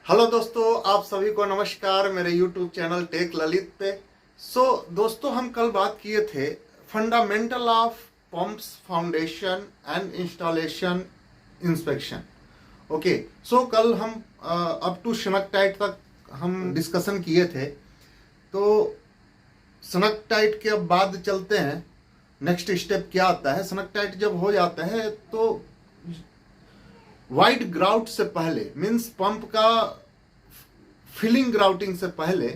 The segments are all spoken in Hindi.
हेलो दोस्तों, आप सभी को नमस्कार मेरे YouTube चैनल टेक ललित पे। दोस्तों, हम कल बात किए थे fundamental of pumps foundation and installation inspection. Okay. कल हम अप टू शनक टाइट तक हम डिस्कशन किए थे। तो सनक टाइट के अब बाद चलते हैं, नेक्स्ट स्टेप क्या आता है। सनक टाइट जब हो जाता है तो वाइड ग्राउट से पहले, मीन्स पंप का फिलिंग ग्राउटिंग से पहले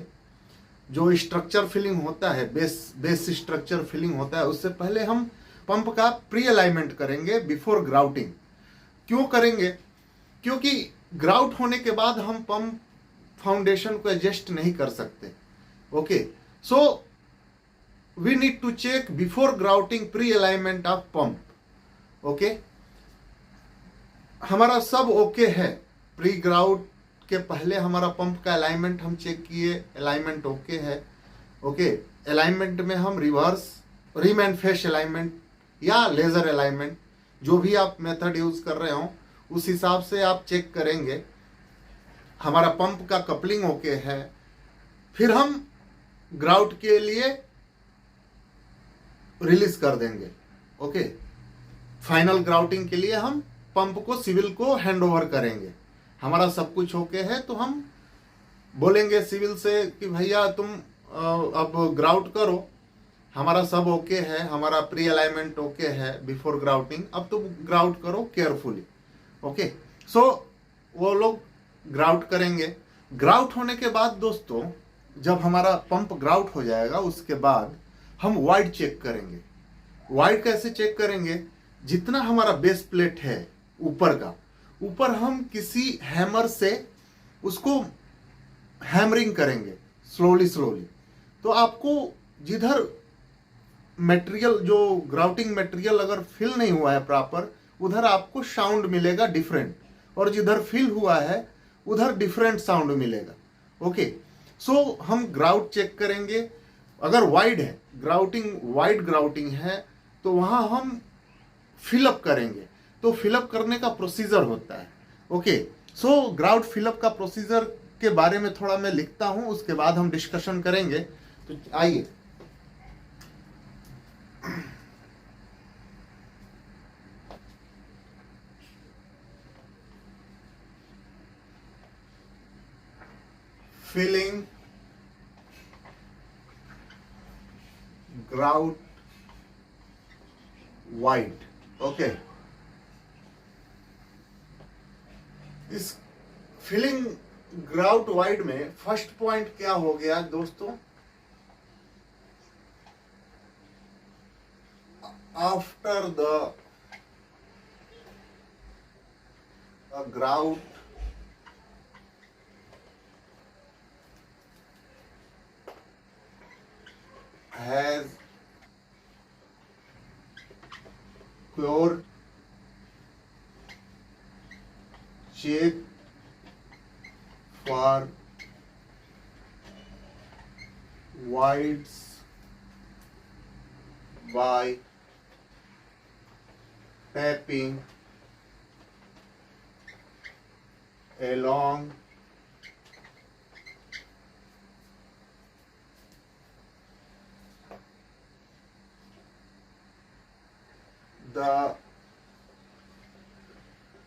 जो स्ट्रक्चर फिलिंग होता है, बेस स्ट्रक्चर फिलिंग होता है, उससे पहले हम पंप का प्री अलाइनमेंट करेंगे बिफोर ग्राउटिंग। क्यों करेंगे? क्योंकि ग्राउट होने के बाद हम पंप फाउंडेशन को एडजस्ट नहीं कर सकते। Okay, so we need to check before grouting pre alignment of pump. Okay, हमारा सब ओके है। प्री ग्राउट के पहले हमारा पंप का अलाइनमेंट हम चेक किए, अलाइनमेंट ओके है। ओके, अलाइनमेंट में हम reverse, rim and face alignment या लेजर अलाइनमेंट, जो भी आप मेथड यूज कर रहे हो उस हिसाब से आप चेक करेंगे। हमारा पंप का कपलिंग ओके है, फिर हम ग्राउट के लिए रिलीज कर देंगे। ओके, फाइनल ग्राउटिंग के लिए हम पंप को सिविल को हैंड ओवर करेंगे। हमारा सब कुछ ओके है तो हम बोलेंगे सिविल से कि भैया तुम अब ग्राउट करो, हमारा सब ओके है, हमारा प्री अलाइनमेंट ओके है बिफोर ग्राउटिंग, अब तुम ग्राउट करो केयरफुली। ओके, वो लोग ग्राउट करेंगे। ग्राउट होने के बाद दोस्तों, जब हमारा पंप ग्राउट हो जाएगा उसके बाद हम वाइड चेक करेंगे। वाइड कैसे चेक करेंगे? जितना हमारा बेस प्लेट है ऊपर हम किसी हैमर से उसको हैमरिंग करेंगे स्लोली। तो आपको जिधर मटेरियल, जो ग्राउटिंग मटेरियल अगर फिल नहीं हुआ है प्रॉपर, उधर आपको साउंड मिलेगा डिफरेंट, और जिधर फिल हुआ है उधर डिफरेंट साउंड मिलेगा। ओके, हम ग्राउट चेक करेंगे। अगर वाइड है, वाइड ग्राउटिंग है, तो वहां हम फिलअप करेंगे। तो फिलअप करने का प्रोसीजर होता है। ओके, ग्राउट फिलअप का प्रोसीजर के बारे में थोड़ा मैं लिखता हूं, उसके बाद हम डिस्कशन करेंगे। तो आइए, फिलिंग ग्राउट वाइड। ओके, इस फिलिंग ग्राउट वाइड में फर्स्ट पॉइंट क्या हो गया दोस्तों? After the grout has cured, check for voids by tapping along the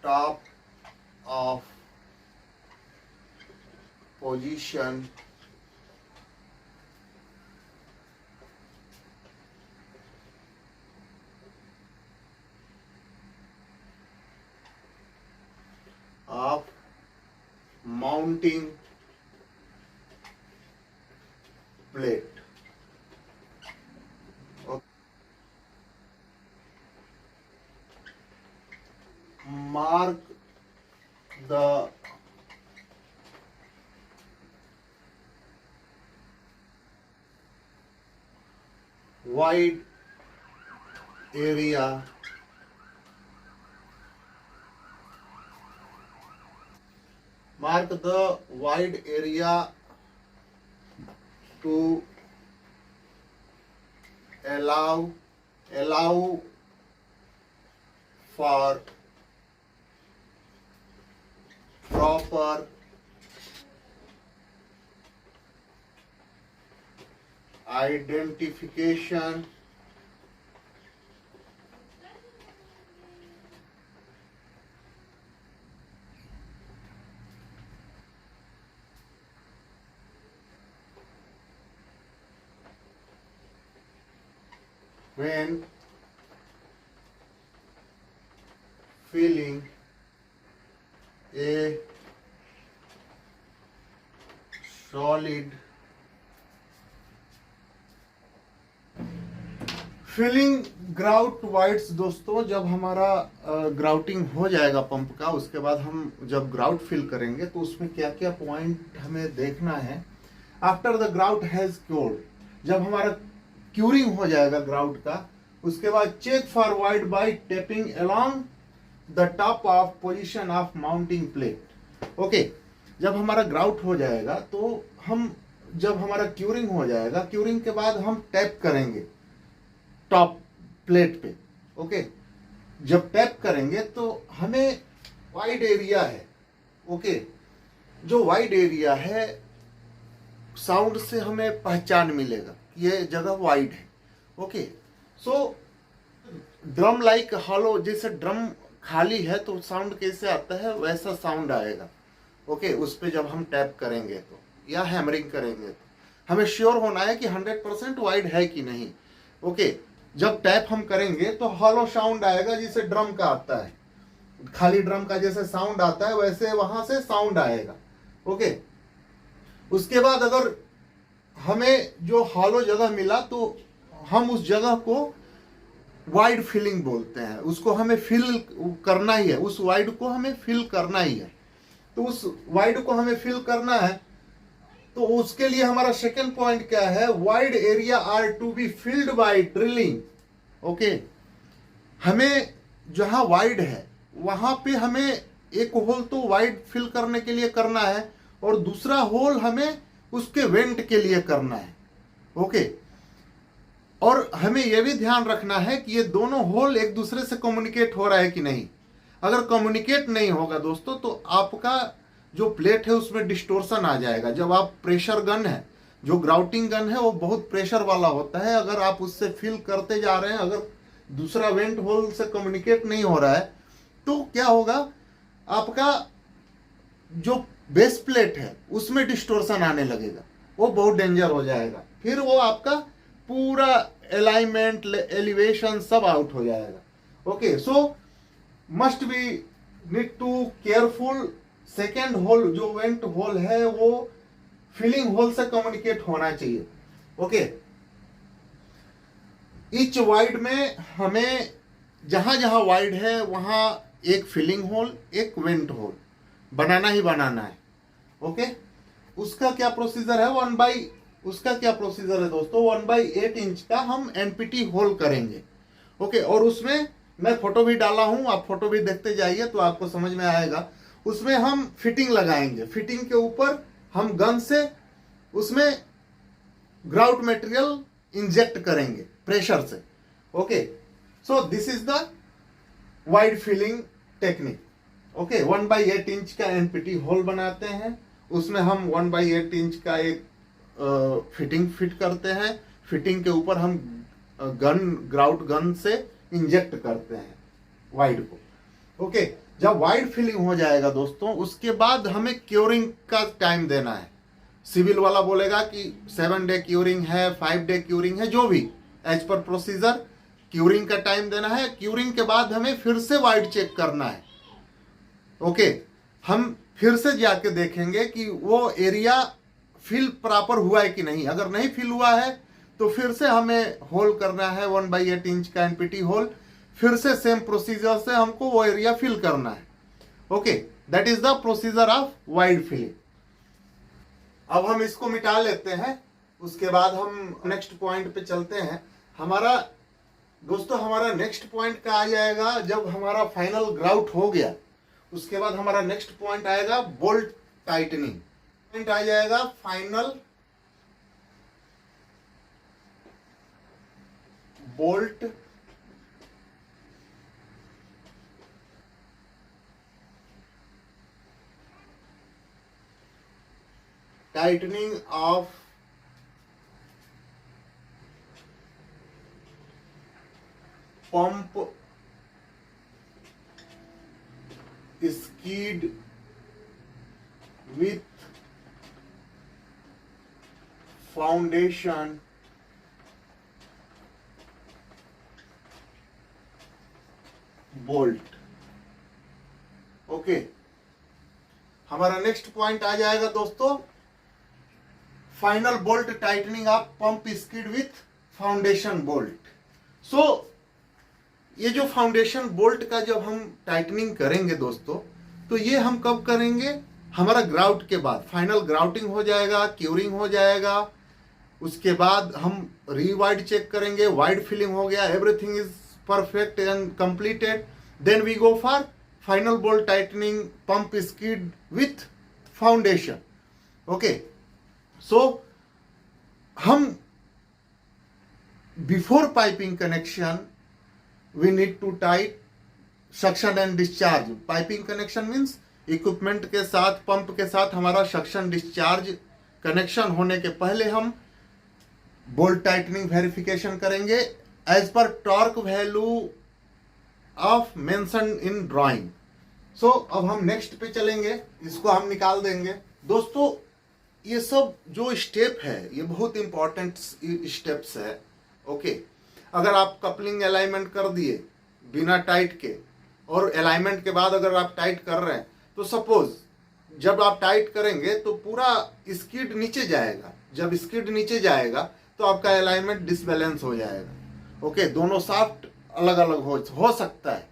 top of position of mounting plate. Mark the wide area to allow for proper identification when filling a solid filling grout voids दोस्तों, जब हमारा ग्राउटिंग हो जाएगा पंप का, उसके बाद हम जब ग्राउट फिल करेंगे तो उसमें क्या क्या पॉइंट हमें देखना है। After the grout has cured, जब हमारा क्यूरिंग हो जाएगा ग्राउट का, उसके बाद check for void by tapping along the top of position of mounting plate. Okay, जब हमारा ग्राउट हो जाएगा तो हम, जब हमारा क्यूरिंग हो जाएगा, क्यूरिंग के बाद हम टैप करेंगे टॉप प्लेट पे। ओके, जब टैप करेंगे तो हमें वाइड एरिया है। ओके, जो वाइड एरिया है, साउंड से हमें पहचान मिलेगा ये जगह वाइड है। ओके, सो ड्रम लाइक हॉलो, जैसे ड्रम खाली है तो साउंड कैसे आता है, वैसा साउंड आएगा। ओके, उस पे जब हम टैप करेंगे तो या हैमरिंग करेंगे तो हमें श्योर होना है कि 100% वाइड है कि नहीं। ओके, जब टैप हम करेंगे तो हॉलो साउंड आएगा, जिसे ड्रम का आता है, खाली ड्रम का जैसे साउंड आता है वैसे वहां से साउंड आएगा। ओके, उसके बाद अगर हमें जो हॉलो जगह मिला तो हम उस जगह को वाइड फिलिंग बोलते हैं, उसको हमें फिल करना ही है, उस वाइड को हमें फिल करना ही है। तो उस वाइड को हमें फिल करना है, तो उसके लिए हमारा सेकेंड पॉइंट क्या है, void area are to be filled by drilling. Okay, हमें जहां वाइड है वहां पे हमें एक होल तो वाइड फिल करने के लिए करना है और दूसरा होल हमें उसके वेंट के लिए करना है। ओके, और हमें यह भी ध्यान रखना है कि ये दोनों होल एक दूसरे से कम्युनिकेट हो रहा है कि नहीं। अगर कम्युनिकेट नहीं होगा दोस्तों तो आपका जो प्लेट है उसमें डिस्टोर्शन आ जाएगा। जब आप प्रेशर गन है, जो ग्राउटिंग गन है वो बहुत प्रेशर वाला होता है, अगर आप उससे फिल करते जा रहे हैं, अगर दूसरा वेंट होल से कम्युनिकेट नहीं हो रहा है तो क्या होगा, आपका जो बेस प्लेट है उसमें डिस्टोर्शन आने लगेगा, वो बहुत डेंजर हो जाएगा, फिर वो आपका पूरा अलाइनमेंट एलिवेशन सब आउट हो जाएगा। Okay, so must be need to careful, second hole जो वेंट होल है वो फिलिंग होल से कम्युनिकेट होना चाहिए। ओके, ईच वाइड में हमें जहां जहां वाइड है वहां एक फिलिंग होल, एक वेंट होल बनाना ही बनाना है। ओके, उसका क्या प्रोसीजर है, उसका क्या प्रोसीजर है दोस्तों, 1/8 इंच का हम एनपीटी होल करेंगे। ओके, और उसमें मैं फोटो भी डाला हूं, आप फोटो भी देखते जाइए तो आपको समझ में आएगा। उसमें हम फिटिंग लगाएंगे, फिटिंग के ऊपर हम गन से उसमें ग्राउट मटेरियल इंजेक्ट करेंगे प्रेशर से। Okay, so this is the void filling technique. Okay, 1/8 inch का एनपीटी होल बनाते हैं, उसमें हम 1/8 इंच का एक फिटिंग फिट करते हैं, फिटिंग के ऊपर हम ग्राउट गन से इंजेक्ट करते हैं वाइड को। ओके, जब वाइड फिलिंग हो जाएगा दोस्तों, उसके बाद हमें क्योरिंग का टाइम देना है। सिविल वाला बोलेगा कि 7 डे क्यूरिंग है, 5 डे क्यूरिंग है, जो भी एज पर प्रोसीजर क्यूरिंग का टाइम देना है। क्यूरिंग के बाद हमें फिर से वाइड चेक करना है। ओके, हम फिर से जाके देखेंगे कि वो एरिया फिल प्रॉपर हुआ है कि नहीं। अगर नहीं फिल हुआ है तो फिर से हमें होल करना है 1/8 इंच का एनपीटी होल, फिर से सेम प्रोसीजर से हमको वो एरिया फिल करना है। Okay, that is the procedure of void filling. अब हम इसको मिटा लेते हैं, उसके बाद हम नेक्स्ट पॉइंट पे चलते हैं। हमारा दोस्तों, हमारा नेक्स्ट पॉइंट का आ जाएगा जब हमारा फाइनल ग्राउट हो गया, उसके बाद हमारा नेक्स्ट पॉइंट आएगा बोल्ट टाइटनिंग। पॉइंट आ जाएगा final bolt tightening of pump skid with foundation bolt। Okay, हमारा नेक्स्ट पॉइंट आ जाएगा दोस्तों, final bolt tightening of pump skid with foundation bolt. So ये जो फाउंडेशन बोल्ट का जब हम टाइटनिंग करेंगे दोस्तों, तो ये हम कब करेंगे, हमारा ग्राउट के बाद, फाइनल ग्राउटिंग हो जाएगा, क्यूरिंग हो जाएगा, उसके बाद हम रीवाइड चेक करेंगे, वाइड फिलिंग हो गया, everything is perfect and completed, then we go for final bolt tightening pump skid with foundation. Okay, so हम before piping connection we need to tight suction and discharge. Piping connection means equipment के साथ, पंप के साथ हमारा सक्शन डिस्चार्ज कनेक्शन होने के पहले हम बोल्ट टाइटनिंग वेरिफिकेशन करेंगे as per torque value of mention in drawing. So अब हम नेक्स्ट पे चलेंगे, इसको हम निकाल देंगे। दोस्तों ये सब जो स्टेप है ये बहुत इंपॉर्टेंट स्टेप्स है। ओके, अगर आप कपलिंग अलाइनमेंट कर दिए बिना टाइट के, और अलाइनमेंट के बाद अगर आप टाइट कर रहे हैं, तो सपोज जब आप टाइट करेंगे तो पूरा स्किड नीचे जाएगा, जब स्किड नीचे जाएगा तो आपका अलाइनमेंट डिसबैलेंस हो जाएगा। ओके, दोनों शाफ्ट अलग अलग हो सकता है।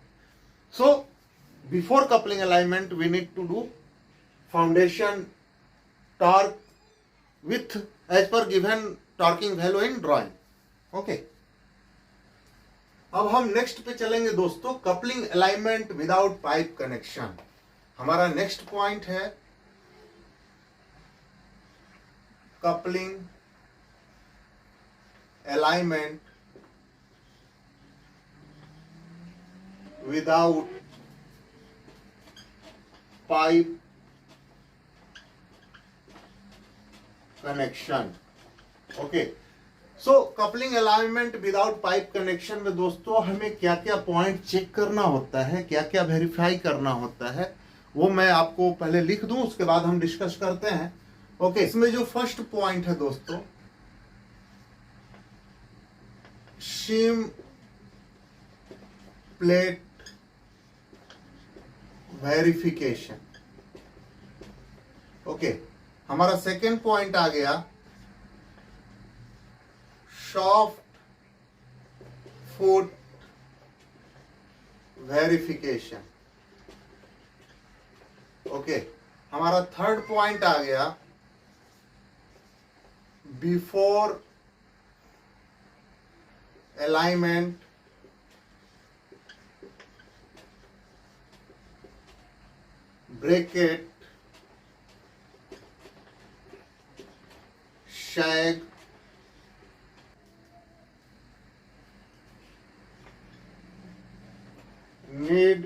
So before coupling alignment we need to do foundation torque with as per given torquing value in drawing. Okay, अब हम नेक्स्ट पे चलेंगे दोस्तों, coupling alignment without pipe connection. हमारा नेक्स्ट पॉइंट है coupling alignment without pipe connection। Okay, so coupling alignment without pipe connection में दोस्तों हमें क्या क्या पॉइंट चेक करना होता है, क्या क्या वेरीफाई करना होता है, वो मैं आपको पहले लिख दूं, उसके बाद हम डिस्कस करते हैं। ओके, इसमें जो फर्स्ट पॉइंट है दोस्तों, शिम प्लेट वेरिफिकेशन। ओके, हमारा सेकेंड पॉइंट आ गया सॉफ्ट फुट वेरिफिकेशन। ओके, हमारा थर्ड पॉइंट आ गया before alignment bracket sag need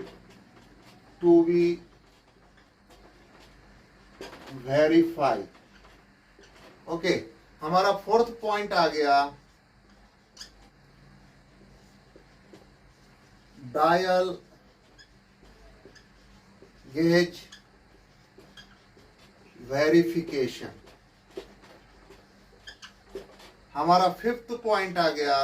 to be verified। Okay, हमारा फोर्थ पॉइंट आ गया डायल गेज वेरिफिकेशन। हमारा फिफ्थ पॉइंट आ गया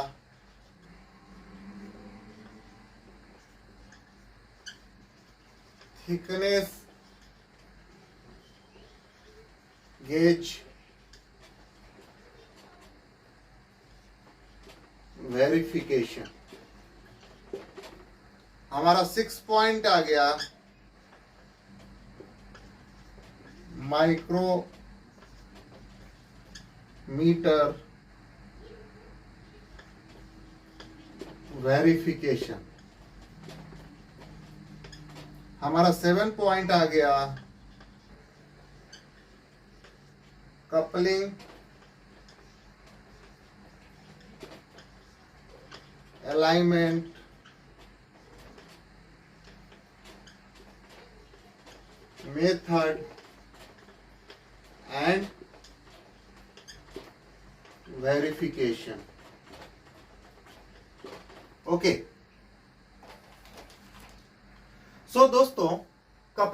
थिकनेस गेज वेरिफिकेशन। हमारा सिक्स पॉइंट आ गया माइक्रो मीटर वेरिफिकेशन। हमारा सेवन पॉइंट आ गया coupling alignment method and verification. Okay,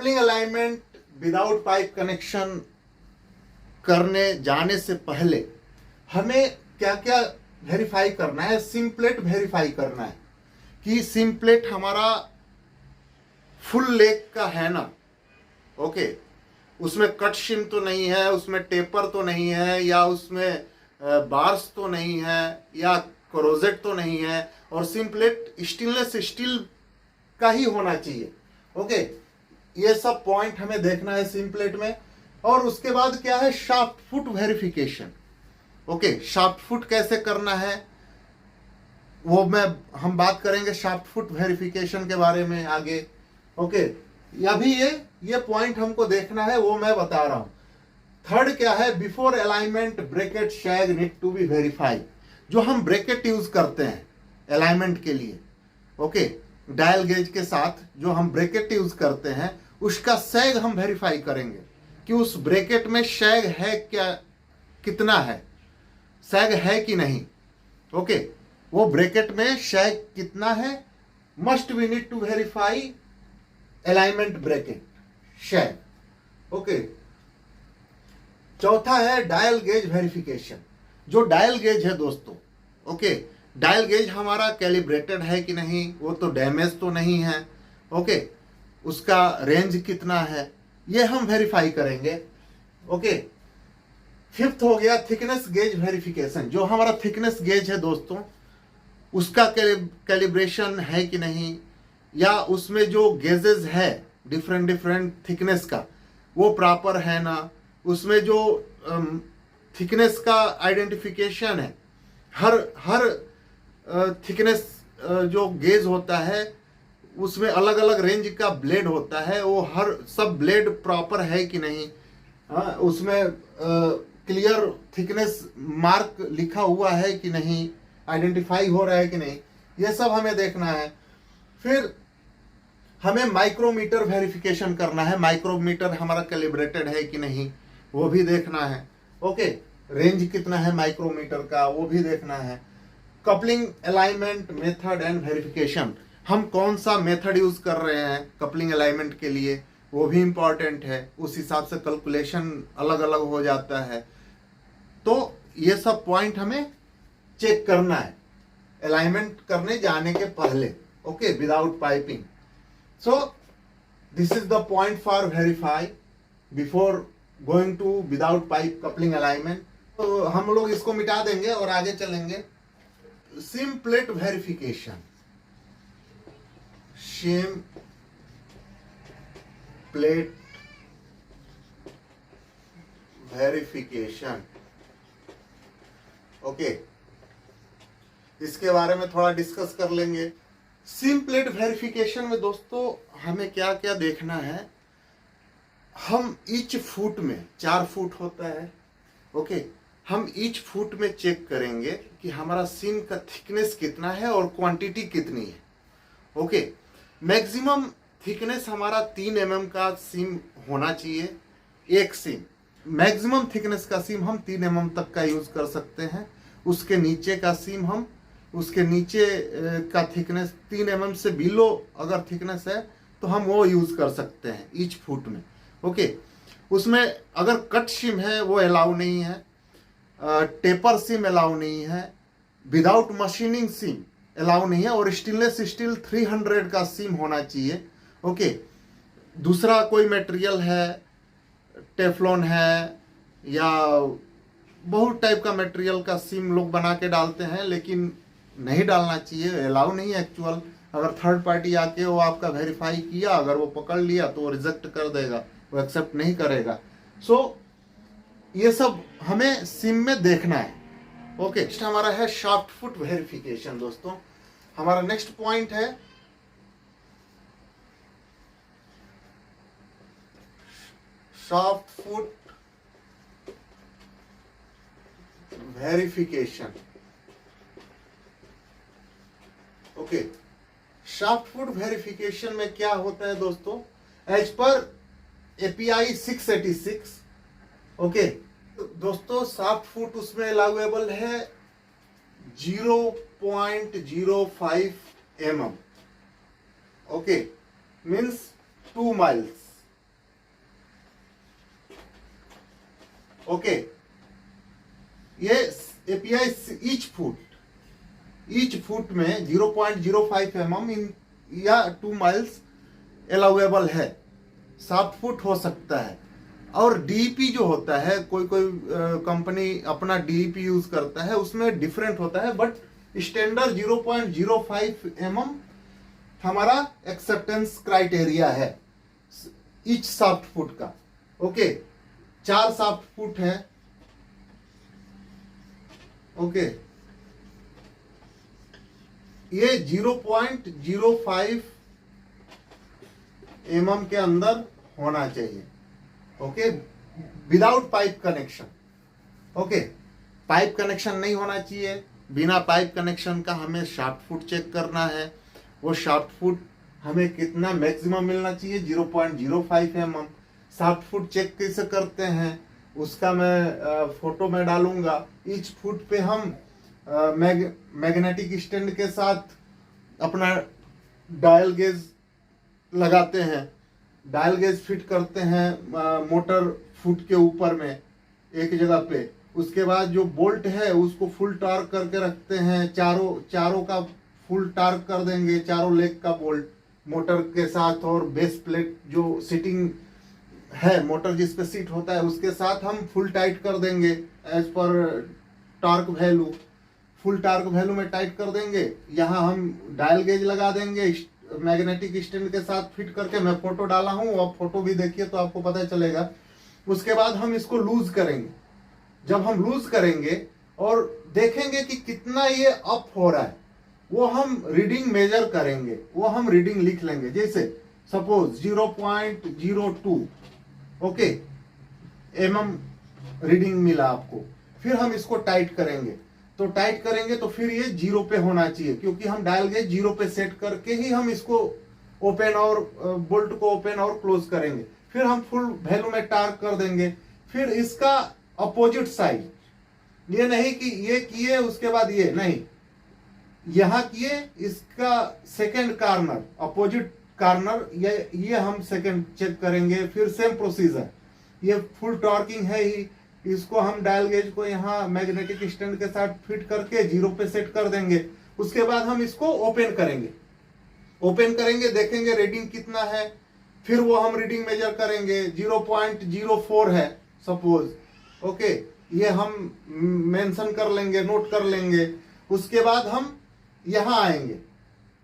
coupling alignment without pipe connection करने जाने से पहले हमें क्या क्या वेरीफाई करना है? सिमप्लेट वेरीफाई करना है कि सिमप्लेट हमारा फुल लेग का है ना, ओके, उसमें कट शिम तो नहीं है, उसमें टेपर तो नहीं है, या उसमें बार्स तो नहीं है, या क्रोजेट तो नहीं है, और सिमप्लेट स्टेनलेस स्टील का ही होना चाहिए। ओके, ये सब पॉइंट हमें देखना है सिमप्लेट में। और उसके बाद क्या है? Shaft foot verification. Okay, shaft foot कैसे करना है वो हम बात करेंगे शाफ्ट फुट वेरिफिकेशन के बारे में आगे। ओके, अभी ये पॉइंट हमको देखना है, वो मैं बता रहा हूं। थर्ड क्या है? Before alignment bracket sag need to be verify. जो हम ब्रैकेट यूज करते हैं अलाइनमेंट के लिए, ओके, डायल गेज के साथ जो हम ब्रैकेट यूज करते हैं उसका सैग हम वेरीफाई करेंगे कि उस ब्रैकेट में शैग है क्या, कितना है, सैग है कि नहीं। ओके, वो ब्रैकेट में शैग कितना है, must we need to verify alignment bracket sag. Okay, चौथा है डायल गेज वेरिफिकेशन। जो डायल गेज है दोस्तों, ओके, डायल गेज हमारा कैलिब्रेटेड है कि नहीं, वो तो डैमेज तो नहीं है, ओके, उसका रेंज कितना है, ये हम वेरीफाई करेंगे। ओके, फिफ्थ हो गया थिकनेस गेज वेरिफिकेशन। जो हमारा थिकनेस गेज है दोस्तों, उसका कैलिब्रेशन है कि नहीं, या उसमें जो गेजेस है डिफरेंट डिफरेंट थिकनेस का वो प्रॉपर है ना, उसमें जो थिकनेस का आइडेंटिफिकेशन है, हर थिकनेस जो गेज होता है उसमें अलग अलग रेंज का ब्लेड होता है, वो हर सब ब्लेड प्रॉपर है कि नहीं, उसमें क्लियर थिकनेस मार्क लिखा हुआ है कि नहीं, आइडेंटिफाई हो रहा है कि नहीं, ये सब हमें देखना है। फिर हमें माइक्रोमीटर वेरिफिकेशन करना है, माइक्रोमीटर हमारा कैलिब्रेटेड है कि नहीं वो भी देखना है। ओके, रेंज कितना है माइक्रोमीटर का वो भी देखना है। Coupling alignment method and verification, हम कौन सा मेथड यूज कर रहे हैं कपलिंग अलाइनमेंट के लिए वो भी इंपॉर्टेंट है, उस हिसाब से कैलकुलेशन अलग अलग हो जाता है। तो ये सब पॉइंट हमें चेक करना है अलाइनमेंट करने जाने के पहले, okay, without piping. So this is the point for verify before going to without pipe coupling alignment. तो हम लोग इसको मिटा देंगे और आगे चलेंगे। Shim plate verification, shim plate verification, okay, इसके बारे में थोड़ा डिस्कस कर लेंगे। सिम प्लेट वेरिफिकेशन में दोस्तों हमें क्या क्या देखना है? हम ईच फुट में 4 फुट होता है, ओके, हम ईच फुट में चेक करेंगे कि हमारा सिम का थिकनेस कितना है और क्वांटिटी कितनी है। ओके, मैक्सिमम थिकनेस हमारा 3 mm का सिम होना चाहिए। एक सिम मैक्सिमम थिकनेस का सिम हम 3 mm तक का यूज कर सकते हैं। उसके नीचे का सिम हम उसके नीचे का थिकनेस 3 mm से बिलो अगर थिकनेस है तो हम वो यूज कर सकते हैं ईच फुट में। ओके, उसमें अगर कट सिम है वो अलाउ नहीं है, टेपर सिम अलाउ नहीं है, विदाउट मशीनिंग सिम अलाउ नहीं है, और स्टेनलेस स्टील 300 का सिम होना चाहिए। ओके, दूसरा कोई मटेरियल है, टेफ्लॉन है, या बहुत टाइप का मटेरियल का सिम लोग बना के डालते हैं, लेकिन नहीं डालना चाहिए, अलाउ नहीं है एक्चुअल। अगर थर्ड पार्टी आके वो आपका वेरीफाई किया, अगर वो पकड़ लिया तो वो रिजेक्ट कर देगा, वो एक्सेप्ट नहीं करेगा। सो ये सब हमें सिम में देखना है। ओके, नेक्स्ट हमारा है शाफ्ट फुट वेरिफिकेशन। दोस्तों हमारा नेक्स्ट पॉइंट है shaft foot verification. Okay, shaft foot verification में क्या होता है दोस्तों? एज पर API 686, ओके, दोस्तों शाफ्ट फुट उसमें अलाउएबल है 0.05 mm, okay, means 2 miles, okay, ये एपीआई ईच फुट में 0.05 mm या 2 माइल्स अलाउएबल है। सॉफ्ट फुट हो सकता है। और डीईपी जो होता है, कोई कंपनी अपना डीईपी यूज करता है, उसमें डिफरेंट होता है, बट स्टैंडर्ड 0.05 mm हमारा एक्सेप्टेंस क्राइटेरिया है ईच सॉफ्ट फुट का। ओके, 4 सॉफ्ट फुट है। ओके, ये 0.05 mm के अंदर होना चाहिए। Okay, without pipe connection. Okay, pipe connection नहीं होना चाहिए। बिना पाइप कनेक्शन का हमें शाफ्ट फुट चेक करना है। वो शाफ्ट फुट हमें कितना मैक्सिमम मिलना चाहिए, 0.05 mm। शाफ्ट फुट चेक कैसे करते हैं उसका मैं फोटो में डालूंगा। ईच फुट पे हम मैग्नेटिक स्टैंड के साथ अपना डायल गेज लगाते हैं, डायल गेज फिट करते हैं मोटर फुट के ऊपर में एक जगह पे। उसके बाद जो बोल्ट है उसको फुल टार्क करके रखते हैं, चारों का फुल टार्क कर देंगे, चारों लेग का बोल्ट मोटर के साथ। और बेस प्लेट जो सीटिंग है, मोटर जिस पे सीट होता है उसके साथ हम फुल टाइट कर देंगे as per torque value. Full torque value में टाइट कर देंगे। यहाँ हम डायल गेज लगा देंगे मैग्नेटिक स्टैंड के साथ फिट करके। मैं फोटो डाला हूँ, आप फोटो भी देखिए तो आपको पता चलेगा। उसके बाद हम इसको लूज करेंगे। जब हम लूज करेंगे और देखेंगे कि कितना ये अप हो रहा है, वो हम रीडिंग मेजर करेंगे, वो हम रीडिंग लिख लेंगे। जैसे सपोज 0.02 ओके mm रीडिंग मिला आपको। फिर हम इसको टाइट करेंगे, तो टाइट करेंगे तो फिर ये 0 पे होना चाहिए, क्योंकि हम डायल गेज 0 पे सेट करके ही हम इसको ओपन और बोल्ट को ओपन और क्लोज करेंगे। फिर हम फुल वैल्यू में टार्क कर देंगे। फिर इसका अपोजिट साइड, ये नहीं कि ये किए उसके बाद ये नहीं, यहां किए इसका सेकंड कार्नर, अपोजिट कार्नर, ये हम सेकंड चेक करेंगे। फिर सेम प्रोसीजर, ये फुल टॉर्किंग है ही, इसको हम डायल गेज को यहाँ मैग्नेटिक स्टैंड के साथ फिट करके 0 पे सेट कर देंगे। उसके बाद हम इसको ओपन करेंगे, देखेंगे रीडिंग कितना है। फिर वो हम रीडिंग मेजर करेंगे, 0.04 है सपोज। ओके, ये हम मेंशन कर लेंगे, नोट कर लेंगे। उसके बाद हम यहाँ आएंगे,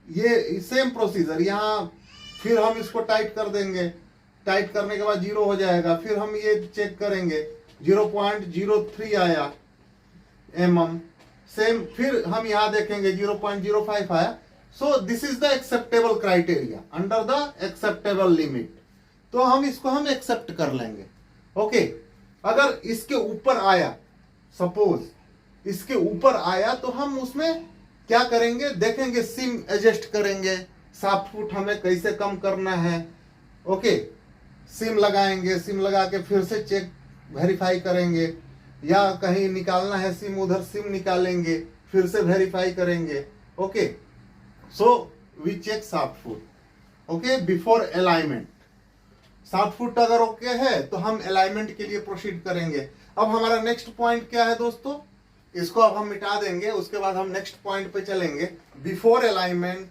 ये सेम प्रोसीजर यहाँ। फिर हम इसको टाइट कर देंगे, टाइट करने के बाद 0 हो जाएगा। फिर हम ये चेक करेंगे, 0.03 आया mm। सेम फिर हम यहाँ देखेंगे 0.05 आया। सो this is the acceptable criteria under the acceptable limit. तो हम इसको एक्सेप्ट कर लेंगे। ओके, अगर इसके ऊपर आया, सपोज इसके ऊपर आया, तो हम उसमें क्या करेंगे, देखेंगे, सिम एडजस्ट करेंगे, सॉफ्ट फुट हमें कैसे कम करना है। ओके, सिम लगाएंगे, सिम लगा के फिर से चेक वेरीफाई करेंगे, या कहीं निकालना है सिम, उधर सिम निकालेंगे, फिर से वेरीफाई करेंगे। Okay, so we check soft foot okay before alignment. Soft foot अगर ओके है तो हम अलाइनमेंट के लिए प्रोसीड करेंगे। अब हमारा नेक्स्ट पॉइंट क्या है दोस्तों, इसको अब हम मिटा देंगे। उसके बाद हम नेक्स्ट पॉइंट पे चलेंगे, before alignment.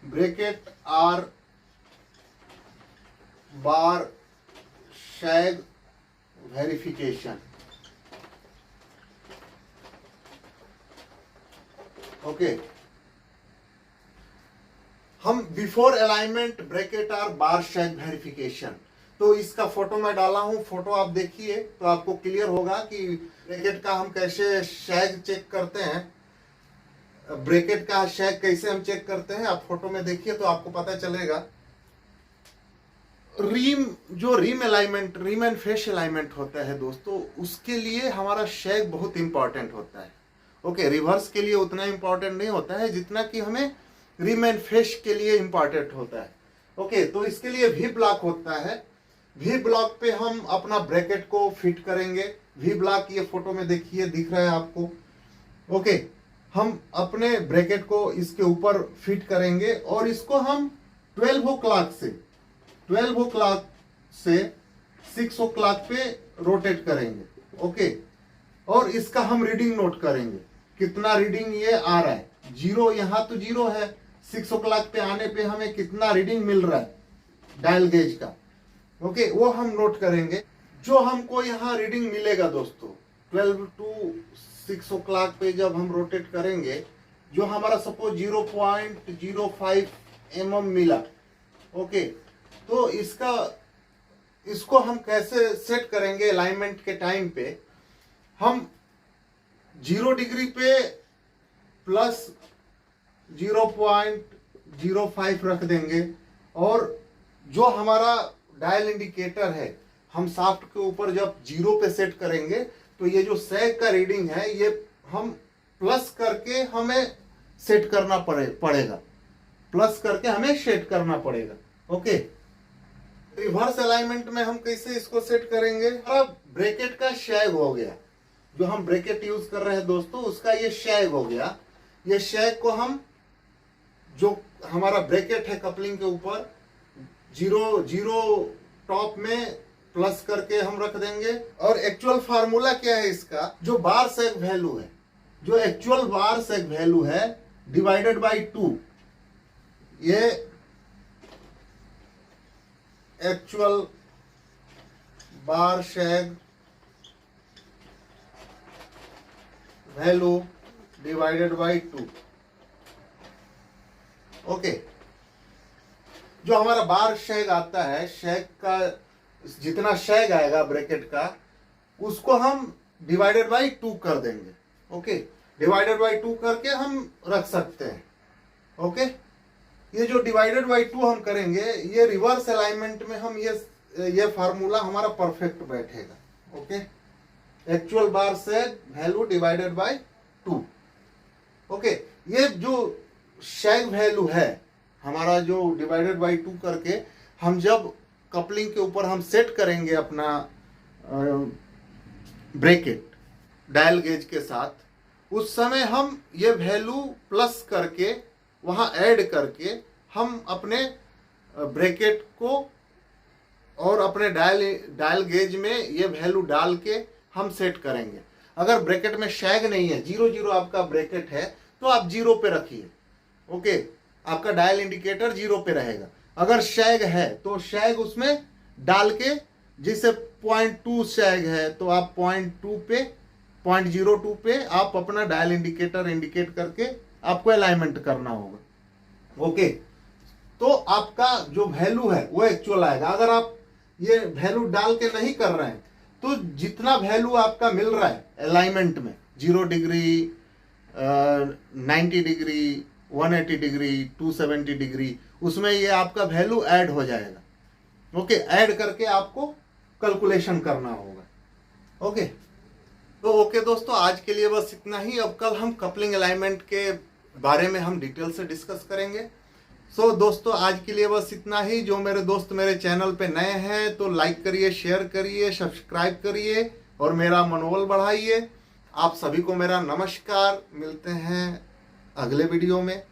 Bracket or bar sag verification. Okay, हम before alignment bracket or bar sag verification, तो इसका फोटो मैं डाला हूं, फोटो आप देखिए तो आपको क्लियर होगा कि ब्रैकेट का हम कैसे शैग चेक करते हैं, ब्रैकेट का शैग कैसे हम चेक करते हैं। आप फोटो में देखिए तो आपको पता चलेगा। Rim alignment, rim and face alignment होता है दोस्तों, उसके लिए हमारा शैग बहुत इंपॉर्टेंट होता है। ओके, रिवर्स के लिए उतना इंपॉर्टेंट नहीं होता है जितना कि हमें रिम एंड फेस के लिए इंपॉर्टेंट होता है। ओके, तो इसके लिए भी ब्लॉक होता है। वी ब्लॉक पे हम अपना ब्रैकेट को फिट करेंगे। वी ब्लॉक ये फोटो में देखिए, दिख रहा है आपको। ओके, हम अपने ब्रैकेट को इसके ऊपर फिट करेंगे और इसको हम 12 o'clock से 6 o'clock पे रोटेट करेंगे। ओके, और इसका हम रीडिंग नोट करेंगे, कितना रीडिंग ये आ रहा है। जीरो, यहाँ तो जीरो है, 6 o'clock पे आने पे हमें कितना रीडिंग मिल रहा है डायल गेज का। ओके, वो हम नोट करेंगे। जो हमको यहाँ रीडिंग मिलेगा दोस्तों 12 to 6 o'clock पे जब हम रोटेट करेंगे, जो हमारा सपोज 0.05 mm मिला। ओके, तो इसको हम कैसे सेट करेंगे अलाइनमेंट के टाइम पे। हम 0 डिग्री पे प्लस 0.05 रख देंगे और जो हमारा डायल इंडिकेटर है हम शाफ्ट के ऊपर जब 0 पे सेट करेंगे तो ये जो सैग का रीडिंग है ये हम प्लस करके हमें सेट करना पड़ेगा, प्लस करके हमें सेट करना पड़ेगा। ओके, रिवर्स अलाइनमेंट में हम कैसे इसको सेट करेंगे। अब ब्रैकेट का शैग हो गया, जो हम ब्रैकेट यूज कर रहे हैं दोस्तों उसका ये शैग हो गया। ये शैग को हम, जो हमारा ब्रैकेट है कपलिंग के ऊपर, जीरो टॉप में प्लस करके हम रख देंगे। और एक्चुअल फार्मूला क्या है इसका, जो बार सैग वैल्यू है, जो एक्चुअल बार सैग वैल्यू है डिवाइडेड बाय 2, ये actual bar sag value divided by 2। Okay, जो हमारा बार शैग आता है, शैग का जितना शैग आएगा ब्रैकेट का, उसको हम डिवाइडेड बाय 2 कर देंगे। ओके, डिवाइडेड बाय 2 करके हम रख सकते हैं। ओके, ये जो डिवाइडेड बाय 2 हम करेंगे, ये रिवर्स अलाइनमेंट में हम ये फार्मूला हमारा परफेक्ट बैठेगा। Okay, actual bar sag value divided by 2। Okay, ये जो शैग वैल्यू है हमारा, जो डिवाइडेड बाय 2 करके हम जब कपलिंग के ऊपर हम सेट करेंगे अपना ब्रैकेट डायल गेज के साथ, उस समय हम ये वैल्यू प्लस करके वहां ऐड करके हम अपने ब्रैकेट को और अपने डायल गेज में ये वैल्यू डाल के हम सेट करेंगे। अगर ब्रैकेट में शैग नहीं है, 0 आपका ब्रैकेट है, तो आप 0 पे रखिए। ओके, आपका डायल इंडिकेटर 0 पे रहेगा। अगर शैग है तो शैग उसमें डाल के, जैसे 0.2 शैग है तो आप 0.2 पे 0.02 पे आप अपना डायल इंडिकेटर इंडिकेट करके आपको अलाइनमेंट करना होगा। ओके, तो आपका जो वैल्यू है वो एक्चुअल आएगा। अगर आप ये वैल्यू डाल के नहीं कर रहे हैं तो जितना वैल्यू आपका मिल रहा है अलाइनमेंट में, 0 डिग्री, 90 डिग्री, 180 डिग्री, 270 डिग्री, उसमें ये आपका वैल्यू ऐड हो जाएगा। ओके, ऐड करके आपको कैलकुलेशन करना होगा। ओके, तो ओके दोस्तों, आज के लिए बस इतना ही। अब कल हम कपलिंग अलाइनमेंट के बारे में हम डिटेल से डिस्कस करेंगे। सो दोस्तों, आज के लिए बस इतना ही। जो मेरे दोस्त मेरे चैनल पे नए हैं तो लाइक करिए, शेयर करिए, सब्सक्राइब करिए और मेरा मनोबल बढ़ाइए। आप सभी को मेरा नमस्कार। मिलते हैं अगले वीडियो में।